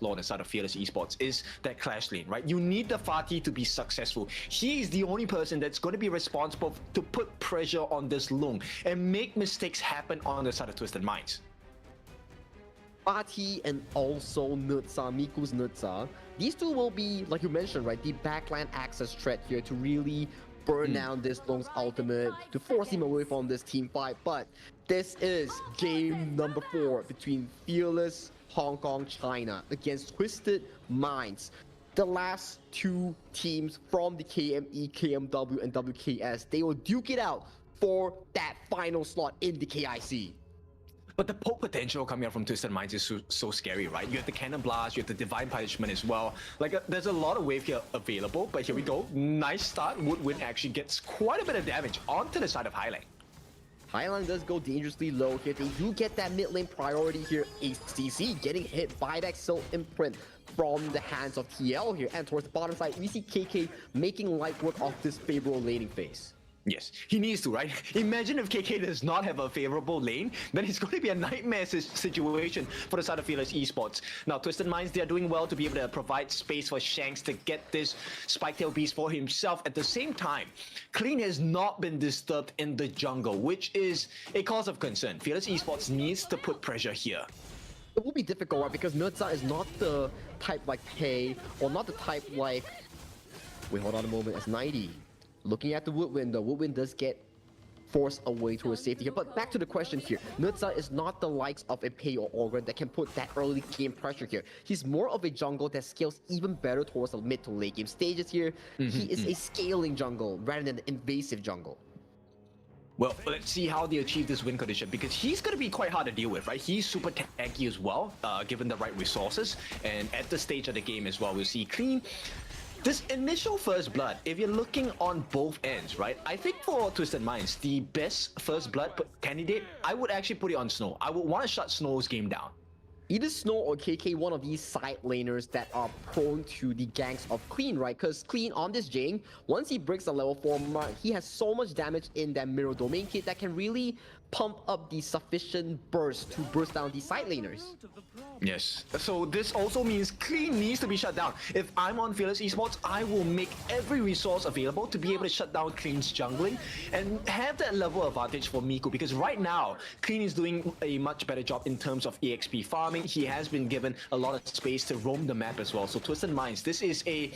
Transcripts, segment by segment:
flaw on the side of Fearless Esports is that clash lane, right? You need the Fatih to be successful. He is the only person that's going to be responsible to put pressure on this Lung and make mistakes happen on the side of Twisted Minds. Fatih and also Nutsa, Miku's Nutsa. These two will be, like you mentioned, right, the backline access threat here to really burn down this Lung's ultimate, to force him away from this team fight. But this is game number 4 between Fearless Hong Kong China against Twisted Minds. The last 2 teams from the KME, KMW, and WKS, they will duke it out for that final slot in the KIC. But the poke potential coming out from Twisted Minds is so scary, right? You have the Cannon Blast, you have the Divine Punishment as well. Like, there's a lot of wave here available, but here we go. Nice start. Woodwind actually gets quite a bit of damage onto the side of Highline. Highline does go dangerously low here. They do get that mid lane priority here. ACC getting hit by that Soul Imprint from the hands of TL here. And towards the bottom side, we see KK making light work of this favorable laning phase. Yes, he needs to, right? Imagine if KK does not have a favorable lane, then it's going to be a nightmare situation for the side of Fearless Esports. Now, Twisted Minds, they are doing well to be able to provide space for Shanks to get this Spiketail Beast for himself. At the same time, Clean has not been disturbed in the jungle, which is a cause of concern. Fearless Esports needs to put pressure here. It will be difficult, right? Because Nutsa is not the type like Pei, or not the type like... Wait, hold on a moment, that's 90. Looking at the Woodwind, the Woodwind does get forced away towards safety here. But back to the question here. Nutsa is not the likes of a Pei or Organ that can put that early game pressure here. He's more of a jungle that scales even better towards the mid to late game stages here. He is a scaling jungle rather than an invasive jungle. Well, let's see how they achieve this win condition, because he's going to be quite hard to deal with, right? He's super tanky as well, given the right resources. And at the stage of the game as well, we'll see Clean. This initial first blood, if you're looking on both ends, right? I think for Twisted Minds, the best first blood candidate, I would actually put it on Snow. I would want to shut Snow's game down. Either Snow or KK, one of these side laners that are prone to the ganks of Clean, right? Because Clean on this Jane, once he breaks the level 4 mark, he has so much damage in that Mirror Domain kit that can really pump up the sufficient burst to burst down the side laners. Yes, so this also means Clean needs to be shut down. If I'm on Fearless Esports, I will make every resource available to be able to shut down Clean's jungling and have that level advantage for Miku, because right now, Clean is doing a much better job in terms of EXP farming. He has been given a lot of space to roam the map as well. So Twisted Minds, this is a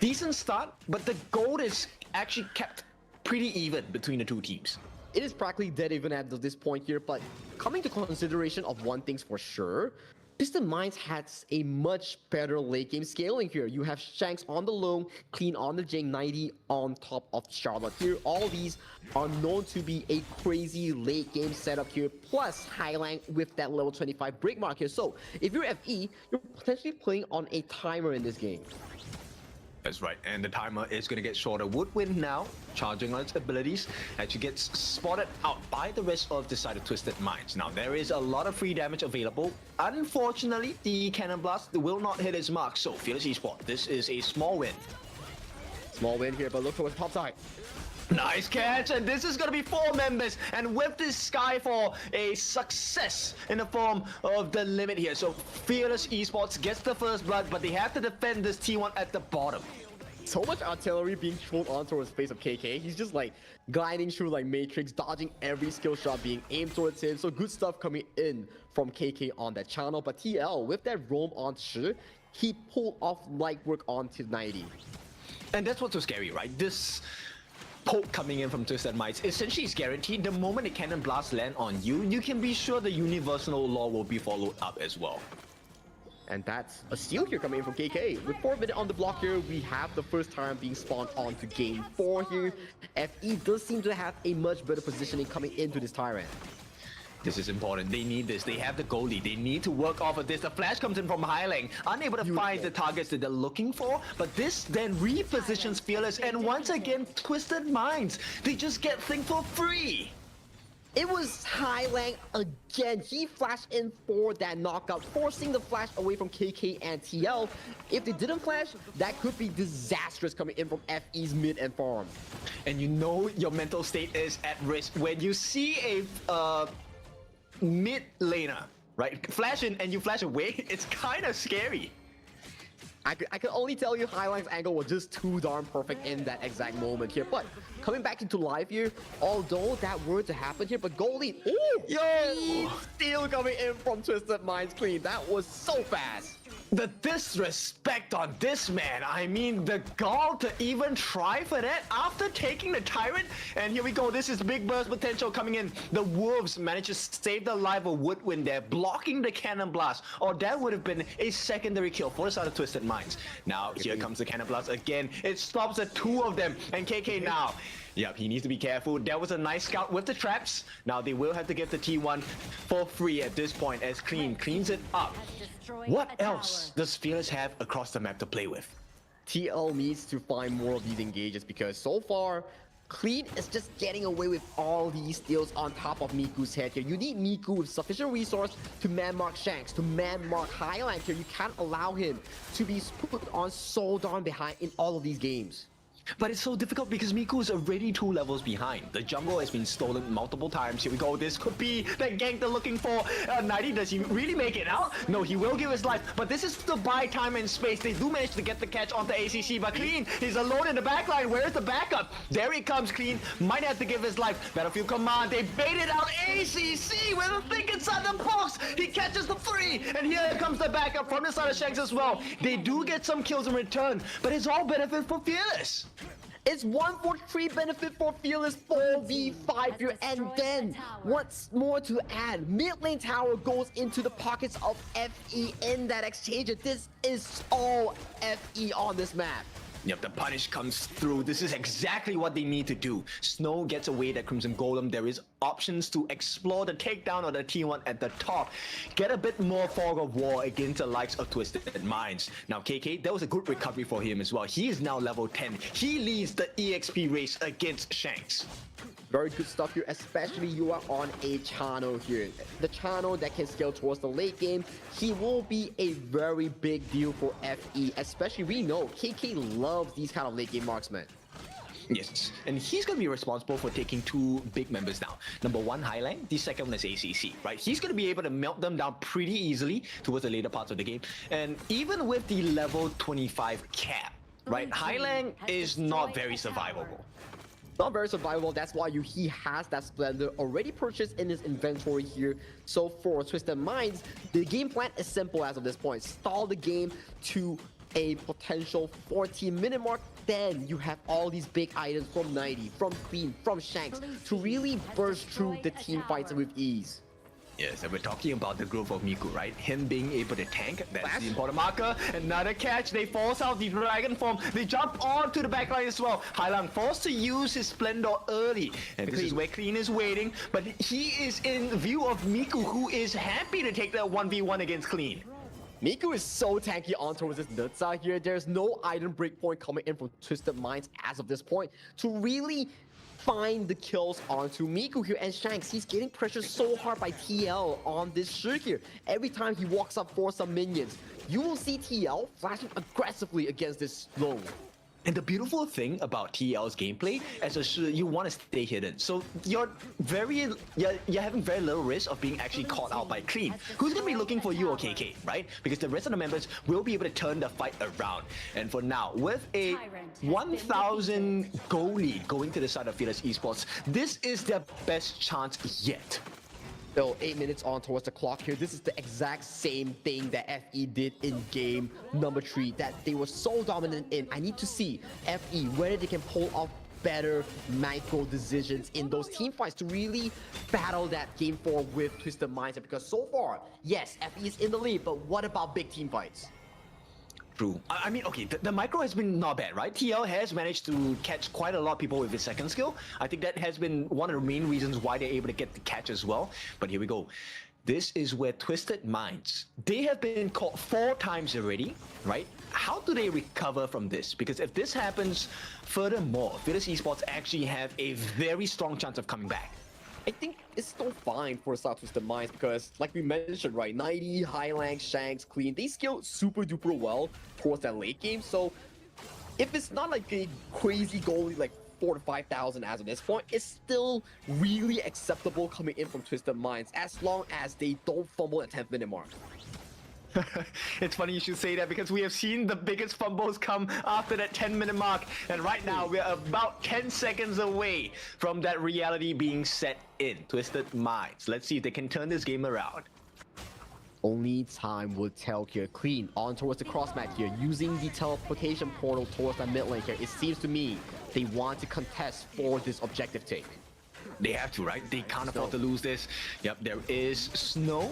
decent start, but the gold is actually kept pretty even between the two teams. It is practically dead even at this point here, but coming to consideration of one thing's for sure, Twisted Minds has a much better late game scaling here. You have Shanks on the Lone, Clean on the Jing, 90 on top of Charlotte here. All these are known to be a crazy late game setup here, plus Highline with that level 25 break mark here. So if you're FE, you're potentially playing on a timer in this game. That's right, and the timer is going to get shorter. Woodwind now, charging on its abilities, actually gets spotted out by the rest of the side of Twisted Minds. Now, there is a lot of free damage available. Unfortunately, the Cannon Blast will not hit its mark, so Fearless Esports, this is a small win. Small win here, but look towards top side. Nice catch, and this is going to be 4 members, and with this Skyfall, a success in the form of the limit here. So Fearless Esports gets the first blood, but they have to defend this T1 at the bottom. So much artillery being thrown onto his face of KK. He's just like gliding through like Matrix, dodging every skill shot being aimed towards him. So good stuff coming in from KK on that channel. But TL, with that roam on Shi, he pulled off light work onto 90. And that's what's so scary, right? This poke coming in from Twisted Minds essentially is guaranteed. The moment the Cannon Blast land on you, you can be sure the universal law will be followed up as well. And that's a steal here coming in from KK. With 4 minutes on the block here, we have the first time being spawned onto game 4 here. FE does seem to have a much better positioning coming into this Tyrant. This is important. They need this. They have the goalie. They need to work off of this. The flash comes in from Highline, unable to find the targets that they're looking for. But this then repositions Fearless. And once again, Twisted Minds. They just get things for free. It was Highline again. He flashed in for that knockout, forcing the flash away from KK and TL. If they didn't flash, that could be disastrous coming in from FE's mid and farm. And you know your mental state is at risk when you see a mid laner right? Flash in and you flash away, it's kind of scary. I can only tell you Highline's angle was just too darn perfect in that exact moment here. But coming back into live here, although that were to happen here, but goalie, ooh, yo, still coming in from Twisted Minds clean. That was so fast. The disrespect on this man. I mean, the gall to even try for that after taking the Tyrant. And here we go. This is big burst potential coming in. The Wolves managed to save the life of Woodwind there, blocking the Cannon Blast. Or that would have been a secondary kill for the side of Twisted Minds. Now, here comes the Cannon Blast again. It stops the two of them. And KK now. Yep, he needs to be careful. That was a nice scout with the traps. Now they will have to give the T1 for free at this point as Clean cleans it up. What else does Fearless have across the map to play with? TL needs to find more of these engages because so far, Clean is just getting away with all these steals on top of Miku's head here. You need Miku with sufficient resource to man-mark Shanks, to man-mark Highland here. You can't allow him to be put on so darn behind in all of these games. But it's so difficult because Miku is already 2 levels behind. The jungle has been stolen multiple times. Here we go. This could be that gank they're looking for. 90, does he really make it out? No, he will give his life. But this is to buy time and space. They do manage to get the catch onto ACC. But Clean, he's alone in the backline. Where's the backup? There he comes, Clean. Might have to give his life. Battlefield Command. They baited out ACC with a thing inside the box. He catches the 3. And here comes the backup from the side of Shanks as well. They do get some kills in return. But it's all benefit for Fearless. It's 1-for-3 benefit for Fearless 4v5 here, and then what's more to add? Mid lane tower goes into the pockets of FE in that exchange. This is all FE on this map. Yep, the punish comes through. This is exactly what they need to do. Snow gets away that Crimson Golem. There is options to explore the takedown of the T1 at the top. Get a bit more fog of war against the likes of Twisted Minds. Now KK, that was a good recovery for him as well. He is now level 10. He leads the EXP race against Shanks. Very good stuff here, especially you are on a channel here. The channel that can scale towards the late game, he will be a very big deal for FE, especially we know KK loves these kind of late game marksmen. Yes, and he's going to be responsible for taking 2 big members down. Number 1, Highline. The second one is ACC, right? He's going to be able to melt them down pretty easily towards the later parts of the game. And even with the level 25 cap, right, Highline is not very survivable. Not very survivable. That's why he has that Splendor already purchased in his inventory here. So for Twisted Minds, the game plan is simple as of this point. Stall the game to a potential 14-minute mark. Then you have all these big items from 90, from Queen, from Shanks to really burst through the team fights with ease. Yes, and we're talking about the growth of Miku, right? Him being able to tank, that's the important marker. Another catch, they force out the Dragon Form. They jump onto the backline as well. Hailang forced to use his Splendor early. And this is where Clean is waiting. But he is in view of Miku, who is happy to take that 1v1 against Clean. Miku is so tanky on towards this Nutsa here. There's no item breakpoint coming in from Twisted Minds as of this point to really find the kills onto Miku here. And Shanks, he's getting pressured so hard by TL on this shirt here. Every time he walks up for some minions, you will see TL flashing aggressively against this slow. And the beautiful thing about TL's gameplay, as a shooter, you want to stay hidden. So you're having very little risk of being actually caught out by Clean, who's going to be looking for you or KK, right? Because the rest of the members will be able to turn the fight around. And for now, with a 1,000 goal lead going to the side of Fearless Esports, this is their best chance yet. So 8 minutes on towards the clock here. This is the exact same thing that FE did in game number 3 that they were so dominant in. I need to see FE whether they can pull off better micro decisions in those team fights to really battle that game 4 with Twisted Mindset. Because so far, yes, FE is in the lead, but what about big team fights? True. I mean, okay, the micro has been not bad, right? TL has managed to catch quite a lot of people with his second skill. I think that has been one of the main reasons why they're able to get the catch as well. But here we go. This is where Twisted Minds, they have been caught 4 times already, right? How do they recover from this? Because if this happens, furthermore, Fearless Esports actually have a very strong chance of coming back. I think it's still fine for South Twisted Minds because, like we mentioned, right, 90, Highland, Shanks, Clean, they scale super duper well towards that late game. So if it's not like a crazy goalie like 4 to 5,000 as of this point is still really acceptable coming in from Twisted Minds as long as they don't fumble at 10th minute mark. It's funny you should say that because we have seen the biggest fumbles come after that 10-minute mark, and right now we're about 10 seconds away from that reality being set in. Twisted Minds. Let's see if they can turn this game around. Only time will tell here. Clean on towards the cross match here, using the teleportation portal towards the mid lane here. It seems to me they want to contest for this objective take. They have to, right? They can't afford to lose this. Yep, there is Snow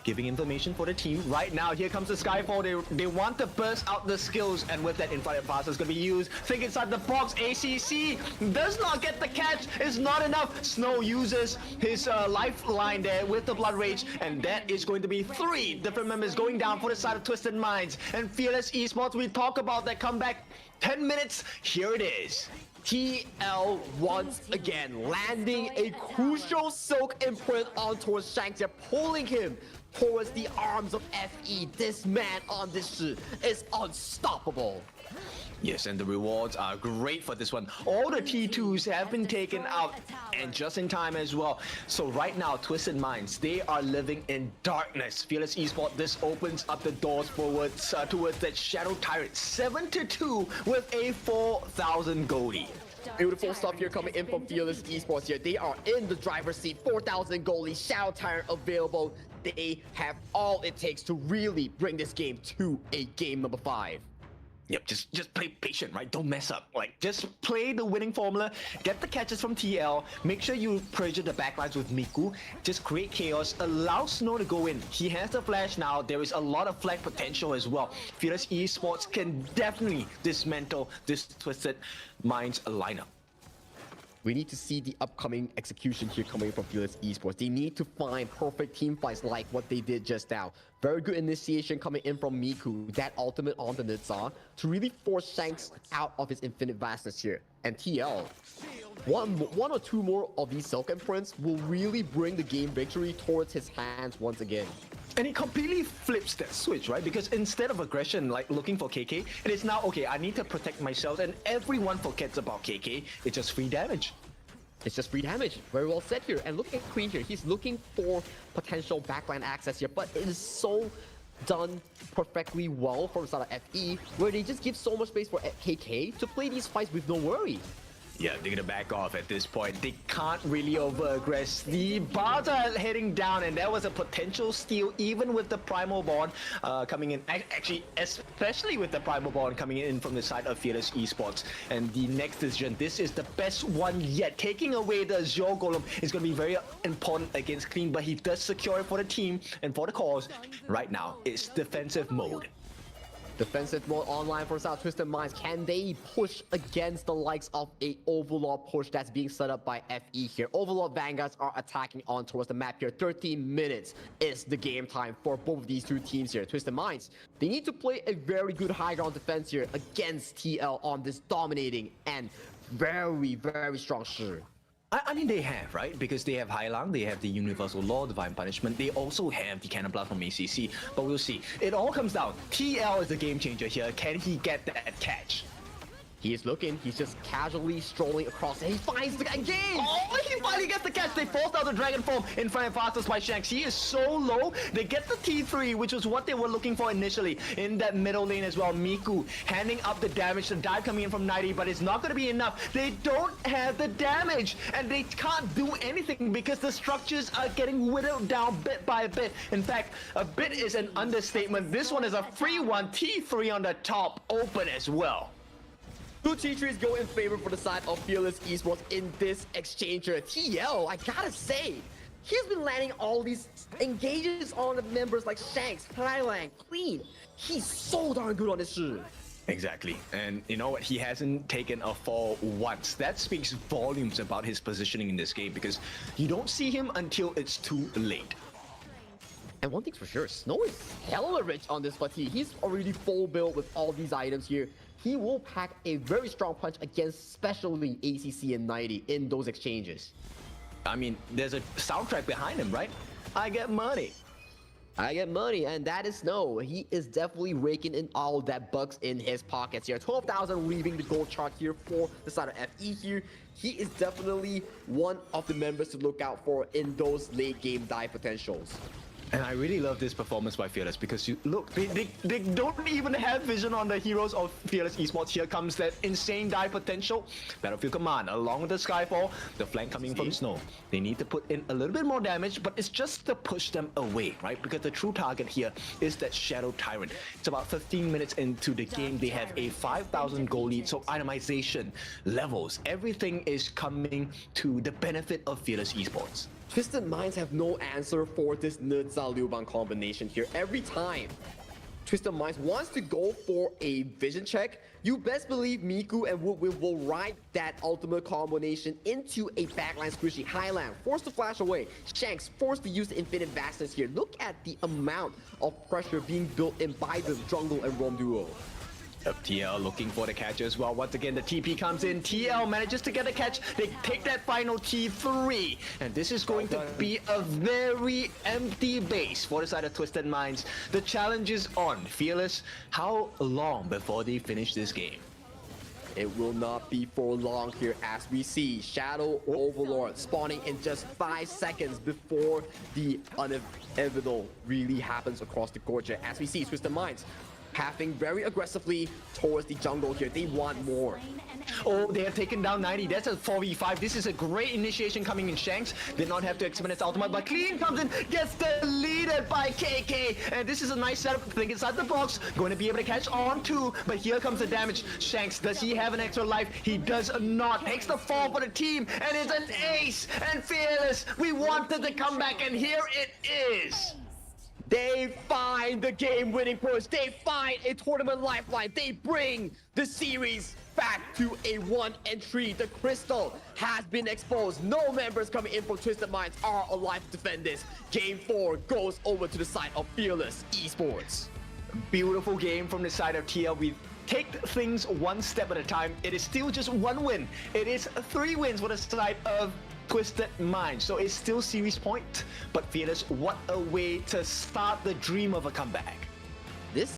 giving information for the team. Right now, here comes the Skyfall. They want to burst out the skills, and with that infinite pass is going to be used. Think inside the box. ACC does not get the catch. It's not enough. Snow uses his lifeline there with the Blood Rage, and that is going to be 3 different members going down for the side of Twisted Minds. And Fearless Esports, we talk about that comeback. 10 minutes, here it is. TL once again landing a crucial silk imprint on towards Shanks here, pulling him towards the arms of FE. This man on this shit is unstoppable. Yes, and the rewards are great for this one. All the T2s have been taken out, and just in time as well. So right now, Twisted Minds, they are living in darkness. Fearless Esports, this opens up the doors forwards towards that Shadow Tyrant. 7-2 with a 4,000 goldie. Beautiful stuff here coming in from Fearless Esports here. They are in the driver's seat. 4,000 goalie, Shadow Tyrant available. They have all it takes to really bring this game to a game number 5. Yep, just play patient, right? Don't mess up. Like, just play the winning formula, get the catches from TL, make sure you pressure the backlines with Miku, just create chaos, allow Snow to go in. He has the flash now, there is a lot of flag potential as well. Fearless Esports can definitely dismantle this Twisted Minds lineup. We need to see the upcoming execution here coming from Fearless Esports. They need to find perfect team fights like what they did just now. Very good initiation coming in from Miku, that ultimate on the Nidza, to really force Shanks out of his infinite vastness here. And TL, one or two more of these Silk Imprints will really bring the game victory towards his hands once again. And it completely flips that switch, right? Because instead of aggression, like looking for KK, it is now, okay, I need to protect myself, and everyone forgets about KK. It's just free damage. It's just free damage. Very well said here. And look at Queen here. He's looking for potential backline access here, but it is so done perfectly well from the side of FE, where they just give so much space for KK to play these fights with no worry. Yeah, they're gonna back off at this point. They can't really over-aggress. The bars are heading down, and that was a potential steal, even with the Primal Bond coming in. Actually, especially with the Primal Bond coming in from the side of Fearless Esports. And the next decision, this is the best one yet. Taking away the Azure Golem is gonna be very important against Clean, but he does secure it for the team and for the cause. Right now, it's defensive mode. Defensive mode online for South Twisted Minds. Can they push against the likes of a Overlord push that's being set up by FE here? Overlord Vanguards are attacking on towards the map here. 13 minutes is the game time for both of these two teams here. Twisted Minds, they need to play a very good high ground defense here against TL on this dominating and very, very strong Shi. I mean, they have, right? Because they have Hailang, they have the Universal Law, Divine Punishment, they also have the Cannon Blast from ACC, but we'll see. It all comes down. TL is the game changer here. Can he get that catch? He is looking, he's just casually strolling across, and he finds the engage! Oh, he finally gets the catch! They forced out the Dragon Form in front of fastest by Shanks. He is so low, they get the T3, which was what they were looking for initially in that middle lane as well. Miku handing up the damage, the dive coming in from 90, but it's not going to be enough. They don't have the damage, and they can't do anything because the structures are getting whittled down bit by bit. In fact, a bit is an understatement. This one is a free one, T3 on the top, open as well. Two T3s go in favor for the side of Fearless Esports in this exchange here. TL, I gotta say, he's been landing all these engages on the members like Shanks, Hailang, Clean. He's so darn good on this shit. Exactly, and you know what? He hasn't taken a fall once. That speaks volumes about his positioning in this game because you don't see him until it's too late. And one thing's for sure, Snow is hella rich on this fatigue. He's already full build with all these items here. He will pack a very strong punch against especially ACC and 90 in those exchanges. I mean, there's a soundtrack behind him, right? I get money. I get money, and that is Snow. He is definitely raking in all that bucks in his pockets here. 12,000 leaving the gold chart here for the side of FE here. He is definitely one of the members to look out for in those late game dive potentials. And I really love this performance by Fearless because you look, they don't even have vision on the heroes of Fearless Esports. Here comes that insane dive potential. Battlefield Command along with the Skyfall, the flank coming from Snow. They need to put in a little bit more damage, but it's just to push them away, right? Because the true target here is that Shadow Tyrant. It's about 15 minutes into the game. They have a 5,000 goal lead, so itemization, levels, everything is coming to the benefit of Fearless Esports. Twisted Minds have no answer for this Nerdza Liu Bang combination here. Every time Twisted Minds wants to go for a vision check, you best believe Miku and Woodwind will ride that ultimate combination into a backline squishy. Highland forced to flash away. Shanks forced to use the infinite vastness here. Look at the amount of pressure being built in by the jungle and roam duo. TL looking for the catch as well. Once again, the TP comes in. TL manages to get a catch. They take that final T3. And this is going to be a very empty base for the side of Twisted Minds. The challenge is on. Fearless, how long before they finish this game? It will not be for long here as we see Shadow Overlord spawning in just 5 seconds before the inevitable really happens across the gorge. As we see Twisted Minds pathing very aggressively towards the jungle here. They want more. Oh, they have taken down 90. That's a 4v5. This is a great initiation coming in. Shanks did not have to expend its ultimate, but Clean comes in, gets deleted by KK. And this is a nice setup. Think inside the box. Going to be able to catch on too. But here comes the damage. Shanks, does he have an extra life? He does not. Takes the fall for the team. And it's an ace. And Fearless, we wanted to come back. And here it is. They find the game-winning push. They find a tournament lifeline. They bring the series back to a 1 entry. The crystal has been exposed. No members coming in from Twisted Minds are alive to defend this. Game 4 goes over to the side of Fearless Esports. Beautiful game from the side of TL. We take things one step at a time. It is still just 1 win. It is 3 wins for the side of Twisted Minds. So it's still series point. But Fearless, what a way to start the dream of a comeback. This